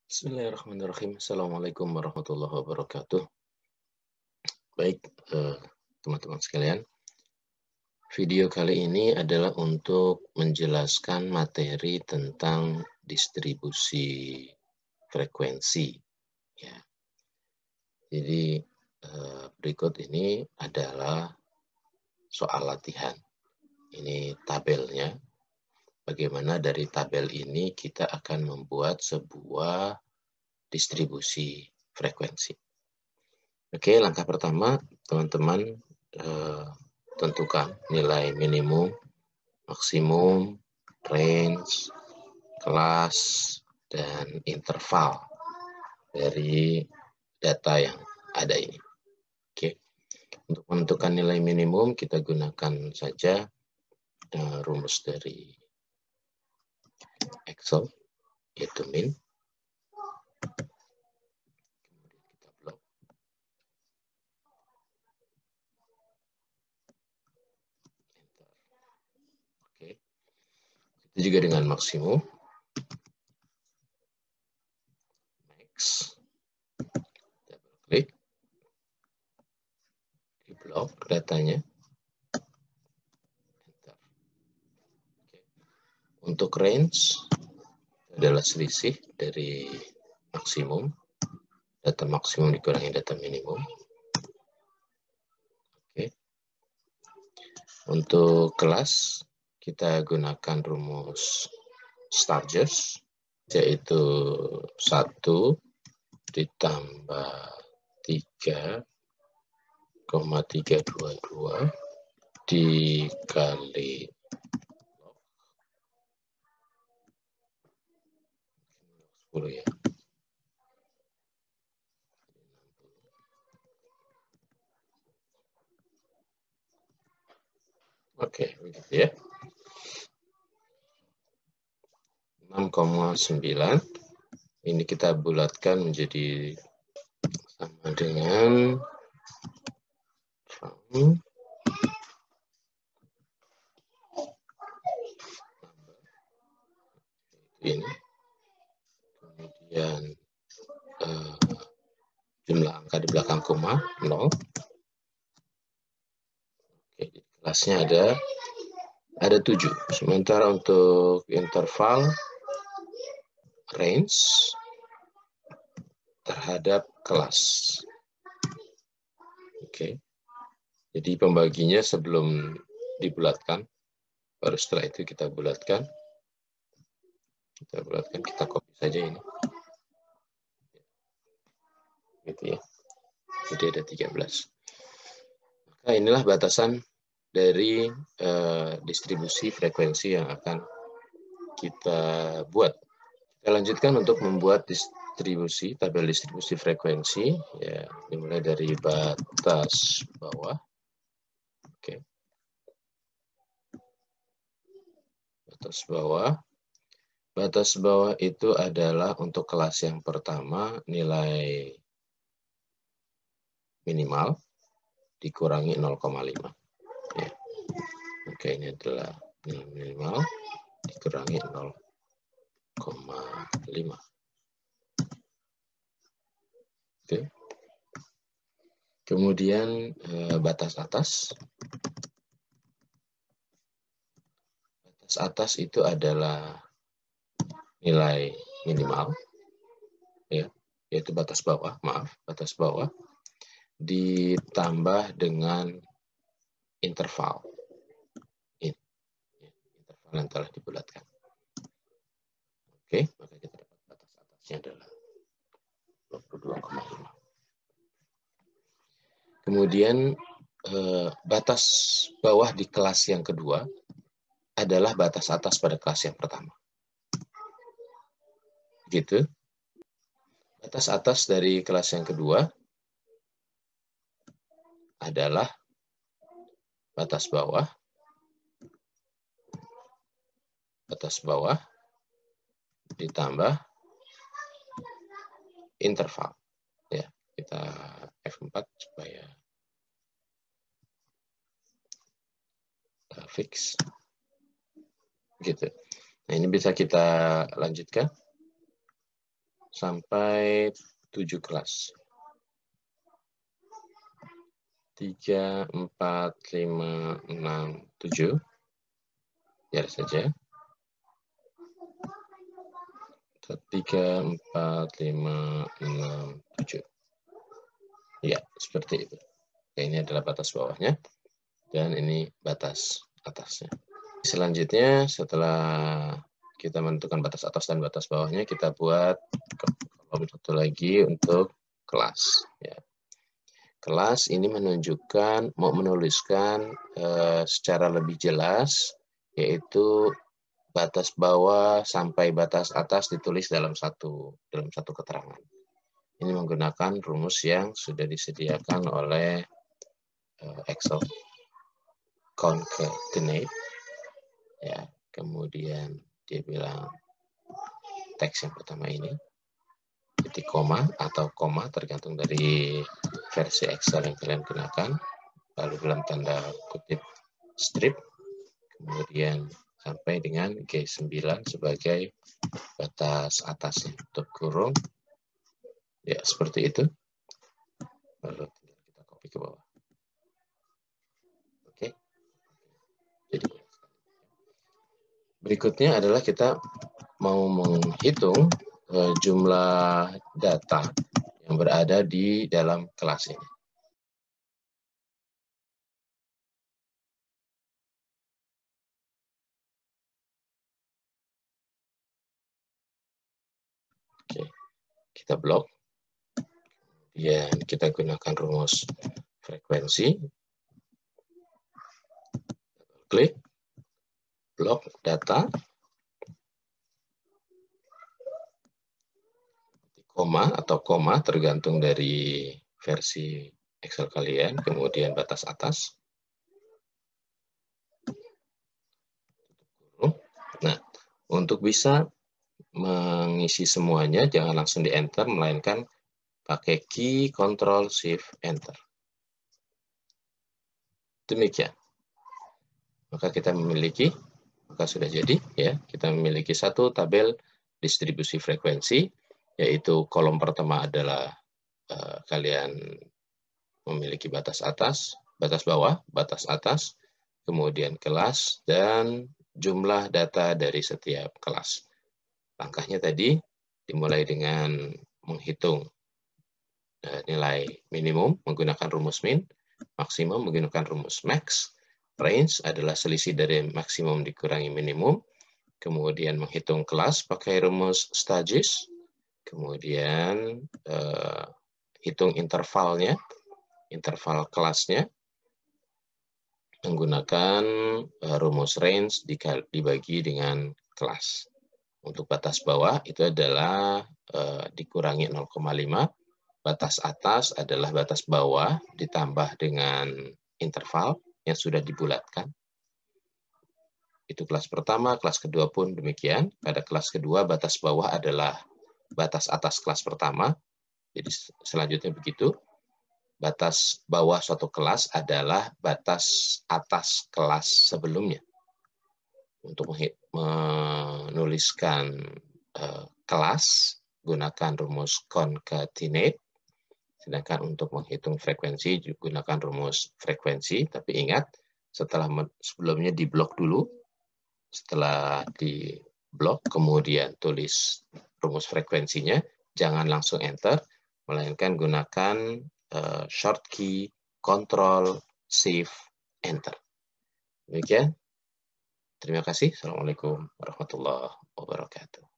Bismillahirrahmanirrahim. Assalamualaikum warahmatullahi wabarakatuh. Baik, teman-teman sekalian. Video kali ini adalah untuk menjelaskan materi tentang distribusi frekuensi. Ya. Jadi berikut ini adalah soal latihan. Ini tabelnya. Bagaimana dari tabel ini kita akan membuat sebuah distribusi frekuensi. Oke, langkah pertama, teman-teman tentukan nilai minimum, maksimum, range, kelas, dan interval dari data yang ada ini. Oke, untuk menentukan nilai minimum, kita gunakan saja rumus dari Excel, yaitu min. Itu juga dengan maksimum, max, double klik, di blok datanya, enter. Oke. Untuk range adalah selisih dari maksimum, data maksimum dikurangi data minimum. Oke. Untuk kelas kita gunakan rumus Sturges, yaitu 1 ditambah 3,322 dikali 10 ya. Oke, begitu ya. 6,9 ini kita bulatkan menjadi sama dengan ini, kemudian jumlah angka di belakang koma 0. Oke, di kelasnya ada 7. Sementara untuk interval range terhadap kelas. Oke. Jadi pembaginya sebelum dibulatkan, baru setelah itu kita bulatkan. Kita copy saja ini. Gitu ya. Jadi ada 13. Maka inilah batasan dari distribusi frekuensi yang akan kita buat. Kita lanjutkan untuk membuat tabel distribusi frekuensi, ya, dimulai dari batas bawah. Oke. Batas bawah itu adalah untuk kelas yang pertama nilai minimal dikurangi 0,5. Ya. Oke, ini adalah nilai minimal dikurangi 0,5. Oke. Kemudian batas atas. Batas atas itu adalah nilai minimal, ya, yaitu batas bawah ditambah dengan interval. Ini, interval yang telah dibulatkan. Oke, maka kita dapat batas atasnya adalah 22,5. Kemudian batas bawah di kelas yang kedua adalah batas atas pada kelas yang pertama. Gitu. Batas atas dari kelas yang kedua adalah batas bawah ditambah interval. Ya, kita F4 supaya fix. Gitu. Nah, ini bisa kita lanjutkan sampai 7 kelas. 3, 4, 5, 6, 7. Biar saja. 3, 4, 5, 6, 7. Ya, seperti itu. Ini adalah batas bawahnya. Dan ini batas atasnya. Selanjutnya, setelah kita menentukan batas atas dan batas bawahnya, kita buat kolom satu lagi untuk kelas. Ya. Kelas ini menunjukkan, mau menuliskan secara lebih jelas, yaitu batas bawah sampai batas atas ditulis dalam satu keterangan. Ini menggunakan rumus yang sudah disediakan oleh Excel. Concatenate. Ya, kemudian dia bilang teks yang pertama ini titik koma atau koma tergantung dari versi Excel yang kalian gunakan, lalu dalam tanda kutip strip, kemudian sampai dengan G9 sebagai batas atasnya, tutup kurung, ya seperti itu, lalu kita copy ke bawah. Oke, jadi berikutnya adalah kita mau menghitung jumlah data yang berada di dalam kelas ini. Oke, kita blok. Kemudian kita gunakan rumus frekuensi. Klik, blok data, koma atau koma tergantung dari versi Excel kalian, kemudian batas atas. Nah, untuk bisa mengisi semuanya, jangan langsung di enter, melainkan pakai key Ctrl Shift Enter. Demikian. Maka kita memiliki, maka sudah jadi ya, kita memiliki satu tabel distribusi frekuensi, yaitu kolom pertama adalah kalian memiliki batas atas, batas bawah, batas atas, kemudian kelas, dan jumlah data dari setiap kelas. Langkahnya tadi dimulai dengan menghitung nilai minimum menggunakan rumus min, maksimum menggunakan rumus max, range adalah selisih dari maksimum dikurangi minimum, kemudian menghitung kelas pakai rumus stages, kemudian hitung intervalnya, interval kelasnya, menggunakan rumus range dibagi dengan kelas. Untuk batas bawah itu adalah dikurangi 0,5, batas atas adalah batas bawah ditambah dengan interval yang sudah dibulatkan. Itu kelas pertama, kelas kedua pun demikian. Pada kelas kedua, batas bawah adalah batas atas kelas pertama. Jadi selanjutnya begitu. Batas bawah suatu kelas adalah batas atas kelas sebelumnya. Untuk menuliskan kelas, gunakan rumus concatenate. Sedangkan untuk menghitung frekuensi, gunakan rumus frekuensi. Tapi ingat, sebelumnya diblok dulu. Setelah diblok, kemudian tulis rumus frekuensinya. Jangan langsung enter, melainkan gunakan short key, Ctrl, Shift, Enter. Demikian. Terima kasih. Assalamualaikum warahmatullahi wabarakatuh.